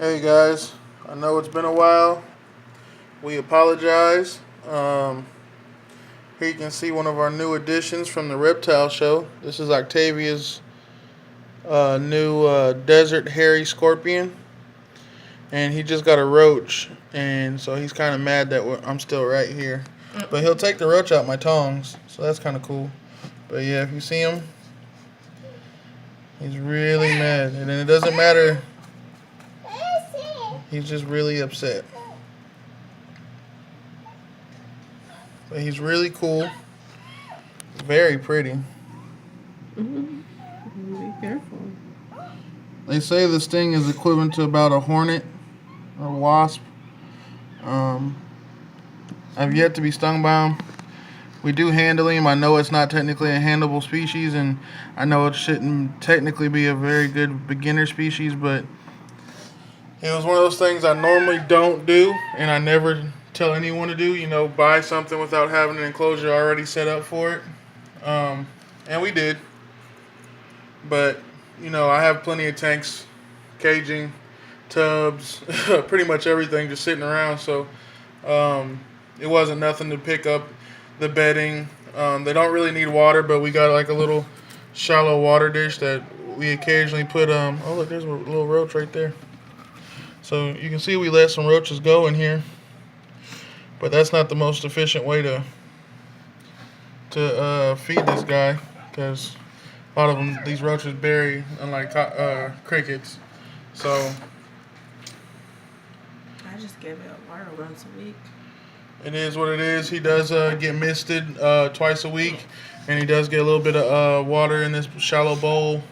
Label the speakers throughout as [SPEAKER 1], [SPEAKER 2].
[SPEAKER 1] Hey guys, I know it's been a while. We apologize. Here you can see one of our new additions from the Reptile Show. This is Octavia's new desert hairy scorpion, and he just got a roach, and so he's kind of mad that I'm still right here. But he'll take the roach out my tongs, so that's kind of cool. But yeah, if you see him, he's really mad, and then it doesn't matter. He's just really upset. But he's really cool. Very pretty.
[SPEAKER 2] Be careful.
[SPEAKER 1] They say the sting is equivalent to about a hornet or wasp. Um, I've yet to be stung by them. We do handle him. I know it's not technically a handleable species, and I know it shouldn't technically be a very good beginner species, but it was one of those things I normally don't do, and I never tell anyone to do. Buy something without having an enclosure already set up for it. And we did. But, I have plenty of tanks, caging, tubs, pretty much everything just sitting around. So it wasn't nothing to pick up the bedding. They don't really need water, but we got like a little shallow water dish that we occasionally put. Oh, look, there's a little roach right there. So you can see we let some roaches go in here. But that's not the most efficient way to feed this guy, because a lot of them, these roaches bury, unlike crickets. So
[SPEAKER 2] I just give it water once a week.
[SPEAKER 1] it is what it is. He does get misted twice a week, and he does get a little bit of water in this shallow bowl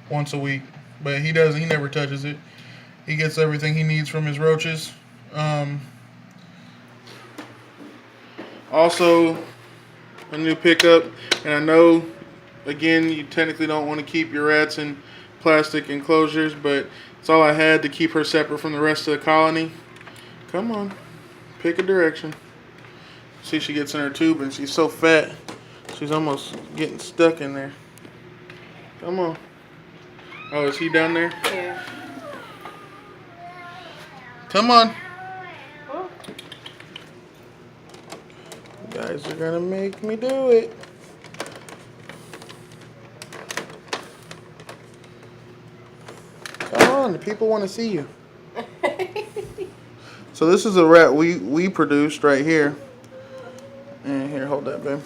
[SPEAKER 1] once a week. But he never touches it. He gets everything he needs from his roaches. Also, a new pickup, and I know, again, you technically don't want to keep your rats in plastic enclosures, but it's all I had to keep her separate from the rest of the colony. Come on, pick a direction. See, she gets in her tube, and she's so fat, she's almost getting stuck in there. Come on. Oh, is he down there?
[SPEAKER 2] Yeah.
[SPEAKER 1] Come on. You guys are gonna make me do it. Come on, the people want to see you. So this is a rat we produced right here. And here, hold that, babe.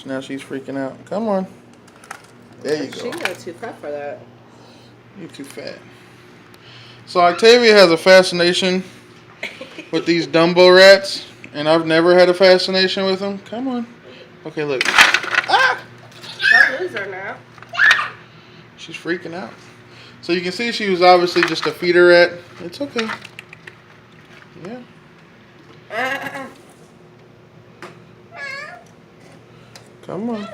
[SPEAKER 1] Now she's freaking out. Come on. There you go.
[SPEAKER 2] She's not too fat for that.
[SPEAKER 1] You're too fat. So Octavia has a fascination with these Dumbo rats, and I've never had a fascination with them. Come on. Okay, look. Ah!
[SPEAKER 2] Don't lose her now.
[SPEAKER 1] She's freaking out. So you can see she was obviously just a feeder rat. It's okay. Yeah. Come on.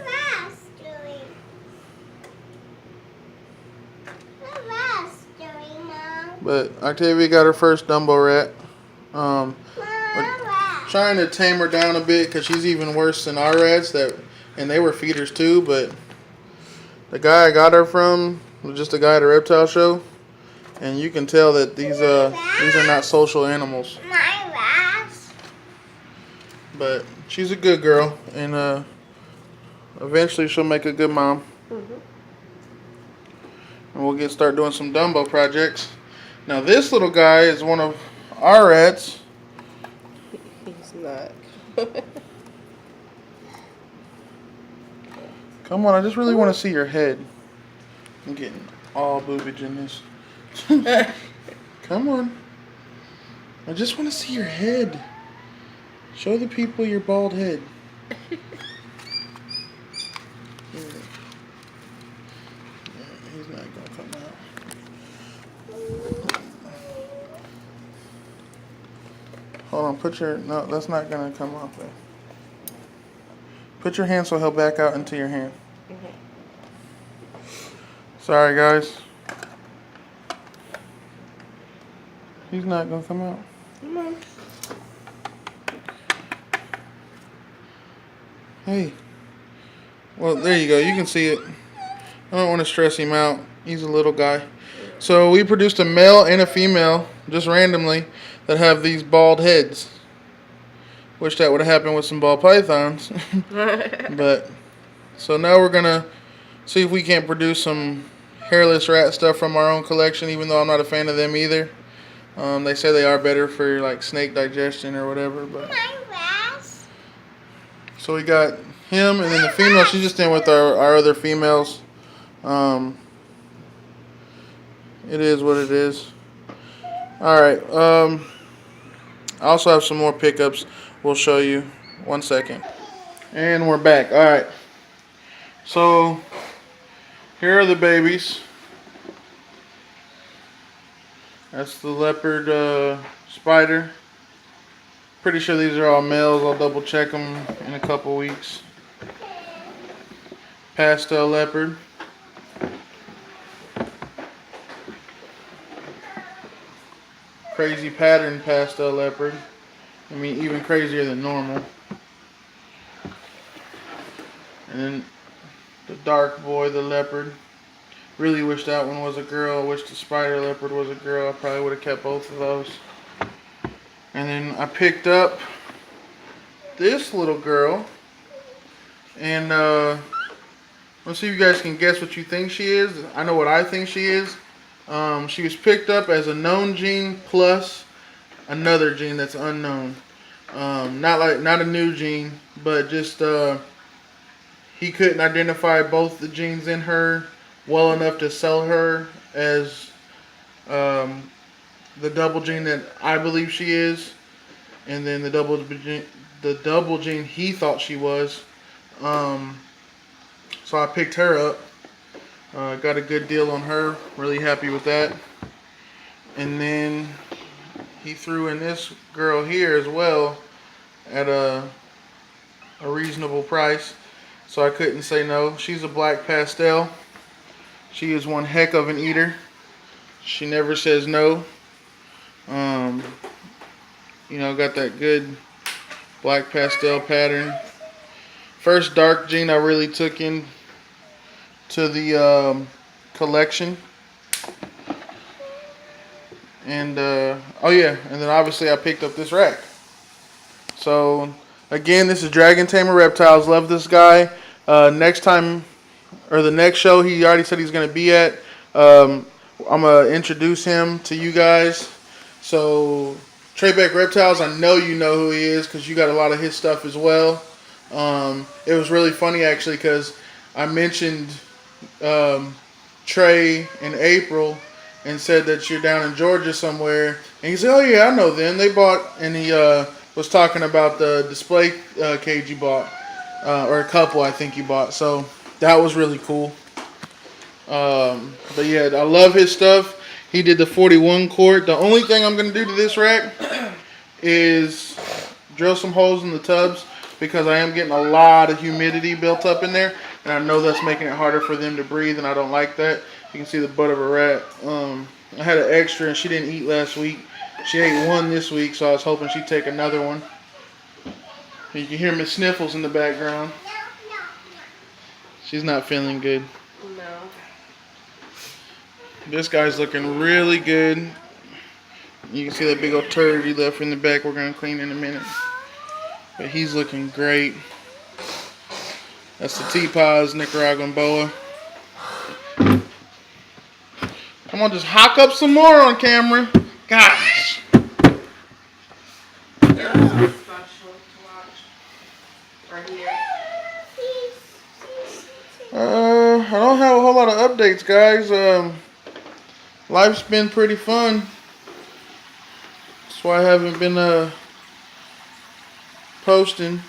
[SPEAKER 1] But Octavia got her first Dumbo rat. We're trying to tame her down a bit because she's even worse than our rats, and they were feeders too. But the guy I got her from was just a guy at a reptile show, and you can tell that these are not social animals. But she's a good girl, and eventually she'll make a good mom.
[SPEAKER 2] Mm-hmm.
[SPEAKER 1] And we'll start doing some Dumbo projects. Now this little guy is one of our rats.
[SPEAKER 2] He's not.
[SPEAKER 1] Come on, I just really want to see your head. I'm getting all boobage in this. Come on. I just want to see your head. Show the people your bald head. He's not going to come out. Hold on, no, that's not going to come off there. Put your hand so he'll back out into your hand. Sorry, guys. He's not going to come out.
[SPEAKER 2] Come on.
[SPEAKER 1] Hey. Well, there you go. You can see it. I don't want to stress him out. He's a little guy. So we produced a male and a female, just randomly, that have these bald heads. Wish that would have happened with some ball pythons. But, so now we're going to see if we can't produce some hairless rat stuff from our own collection, even though I'm not a fan of them either. They say they are better for like snake digestion or whatever. But so we got him, and then the female, she's just in with our other females. It is what it is. Alright, I also have some more pickups we'll show you. 1 second. And we're back. Alright. So, here are the babies. That's the leopard spider. Pretty sure these are all males. I'll double check them in a couple weeks. Pastel leopard. Crazy pattern pastel leopard. I mean, even crazier than normal. And then the dark boy, the leopard. Really wish that one was a girl. I wish the spider leopard was a girl. I probably would have kept both of those. And then I picked up this little girl. And let's see if you guys can guess what you think she is. I know what I think she is. She was picked up as a known gene plus another gene that's unknown. Not a new gene, but just he couldn't identify both the genes in her well enough to sell her as the double gene that I believe she is, and then the double gene he thought she was. So I picked her up. Got a good deal on her. Really happy with that. And then he threw in this girl here as well at a reasonable price. So I couldn't say no. She's a black pastel. She is one heck of an eater. She never says no. You know, got that good black pastel pattern. First dark gene I really took in to the collection. And oh yeah, and then obviously I picked up this rack. So again, this is Dragon Tamer Reptiles. Love this guy. Next time, or the next show he already said he's going to be at, I'm going to introduce him to you guys. So Trebeck Reptiles, I know you know who he is because you got a lot of his stuff as well. It was really funny actually because I mentioned Trey in April and said that you're down in Georgia somewhere, and he said, "Oh yeah, I know them. They bought," and he was talking about the display cage you bought, or a couple I think you bought. So that was really cool. But yeah, I love his stuff. He did the 41 quart. The only thing I'm going to do to this rack is drill some holes in the tubs because I am getting a lot of humidity built up in there, and I know that's making it harder for them to breathe, and I don't like that. You can see the butt of a rat. I had an extra, and she didn't eat last week. She ate one this week, so I was hoping she'd take another one. You can hear Miss Sniffles in the background. She's not feeling good.
[SPEAKER 2] No.
[SPEAKER 1] This guy's looking really good. You can see that big old turd he left in the back. We're going to clean in a minute. But he's looking great. That's the T-Paz Nicaraguan boa. Come on, just hawk up some more on camera. Gosh. I don't have a whole lot of updates, guys. Life's been pretty fun. That's why I haven't been posting.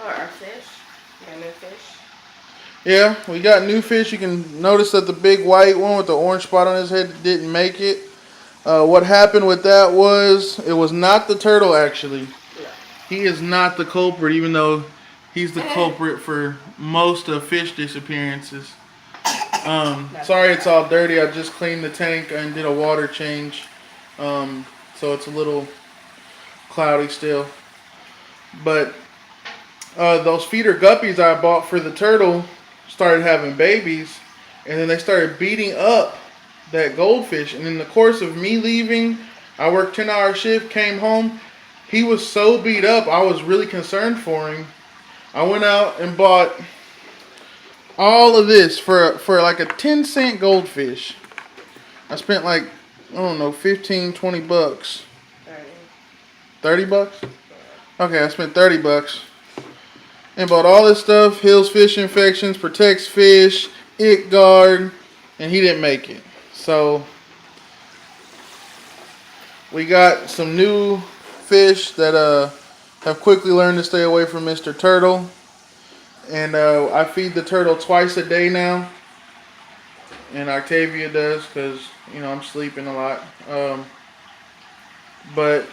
[SPEAKER 2] Oh, our fish. You got new fish?
[SPEAKER 1] Yeah, we got new fish. You can notice that the big white one with the orange spot on his head didn't make it. What happened with that was, it was not the turtle actually.
[SPEAKER 2] No.
[SPEAKER 1] He is not the culprit, even though he's the culprit for most of fish disappearances. Sorry it's all dirty. I just cleaned the tank and did a water change. So it's a little cloudy still. But those feeder guppies I bought for the turtle started having babies, and then they started beating up that goldfish. And in the course of me leaving, I worked 10-hour shift, came home. He was so beat up, I was really concerned for him. I went out and bought all of this for like a 10-cent goldfish. I spent like, I don't know, 15, 20 bucks. 30 bucks? Okay, I spent 30 bucks. And bought all this stuff. Hills Fish Infections, protects fish, It Guard. And he didn't make it. So, we got some new fish that have quickly learned to stay away from Mr. Turtle. And I feed the turtle twice a day now. And Octavia does because, you know, I'm sleeping a lot. But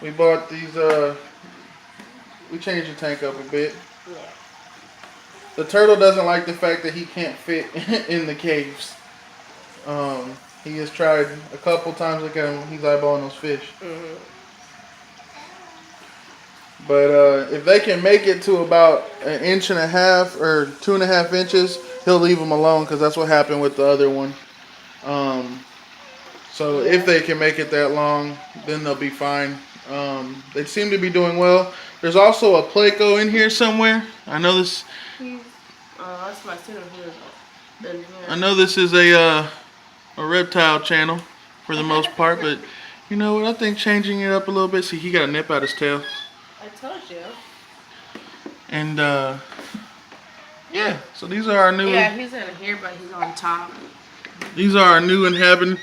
[SPEAKER 1] we bought these, we changed the tank up a bit.
[SPEAKER 2] Yeah.
[SPEAKER 1] The turtle doesn't like the fact that he can't fit in the caves. He has tried a couple times. Look at him, he's eyeballing those fish.
[SPEAKER 2] Mm-hmm.
[SPEAKER 1] But if they can make it to about 1.5 inches or 2.5 inches, he'll leave them alone because that's what happened with the other one. So if they can make it that long, then they'll be fine. They seem to be doing well. There's also a Placo in here somewhere. I know this.
[SPEAKER 2] That's my student who is in here.
[SPEAKER 1] I know this is a reptile channel for the most part, but you know what? I think changing it up a little bit. See, he got a nip out his tail.
[SPEAKER 2] I told you.
[SPEAKER 1] And yeah, so these are our new.
[SPEAKER 2] Yeah, he's in here, but he's on top.
[SPEAKER 1] These are our new inhabitants.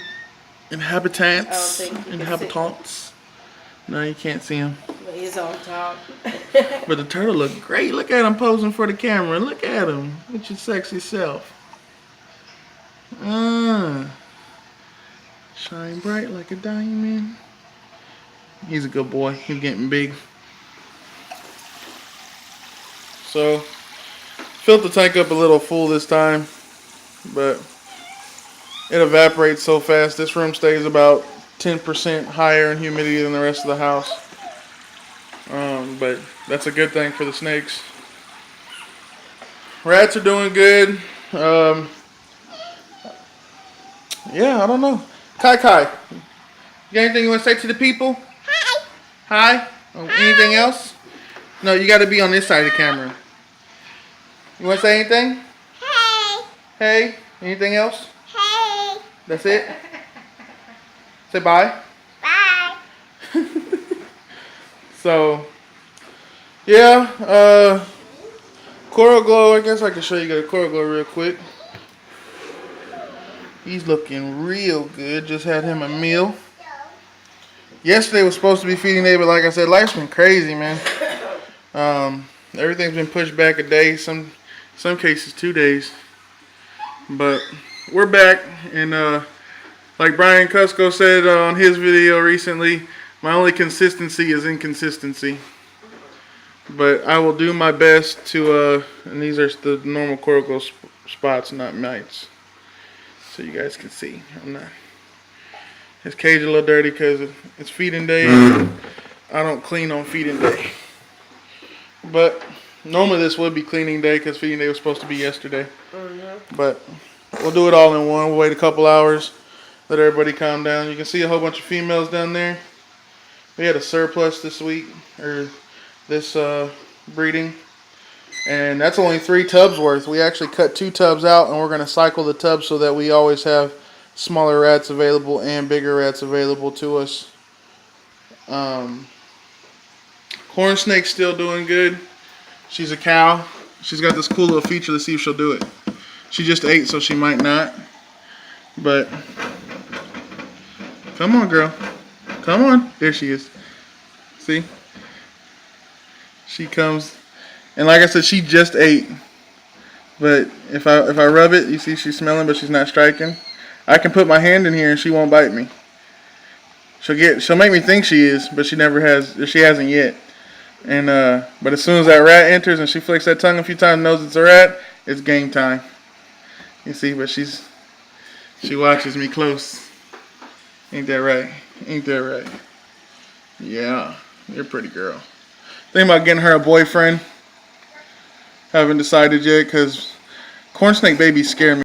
[SPEAKER 2] I don't think you can
[SPEAKER 1] Inhabitants. No, you can't see him.
[SPEAKER 2] But he's on top.
[SPEAKER 1] But the turtle look great. Look at him posing for the camera. Look at him. Look at your sexy self. Shine bright like a diamond. He's a good boy. He's getting big. So, filled the tank up a little full this time. But it evaporates so fast. This room stays about 10% higher in humidity than the rest of the house. But that's a good thing for the snakes. Rats are doing good. Yeah, I don't know. Kai, you got anything you want to say to the people? Hi. Oh, anything else? No, you got to be on this side of the camera. You want to say anything? Hey. Anything else? That's it? Say bye. So, yeah, Coral Glow, I guess I can show you the Coral Glow real quick. He's looking real good. Just had him a meal. Yesterday was supposed to be feeding day, but like I said, life's been crazy, man. Everything's been pushed back a day, some cases 2 days. But we're back, and like Brian Cusco said on his video recently, my only consistency is inconsistency. But I will do my best to, and these are the normal Coral Glow spots, not mites. So you guys can see. I'm not. His cage a little dirty because it's feeding day. I don't clean on feeding day. But normally this would be cleaning day because feeding day was supposed to be yesterday. But we'll do it all in one. We'll wait a couple hours. Let everybody calm down. You can see a whole bunch of females down there. We had a surplus this week, or this breeding. And that's only 3 tubs worth. We actually cut 2 tubs out, and we're going to cycle the tubs so that we always have smaller rats available and bigger rats available to us. Corn Snake's still doing good. She's a cow. She's got this cool little feature. Let's see if she'll do it. She just ate, so she might not. But come on, girl. Come on. There she is. See? She comes. And like I said, she just ate. But if I rub it, you see she's smelling, but she's not striking. I can put my hand in here and she won't bite me. She'll make me think she is, but she never has. She hasn't yet. And but as soon as that rat enters and she flicks that tongue a few times, knows it's a rat, it's game time. You see, but she watches me close. Ain't that right? Ain't that right? Yeah, you're a pretty girl. Thinking about getting her a boyfriend. Haven't decided yet because corn snake babies scare me.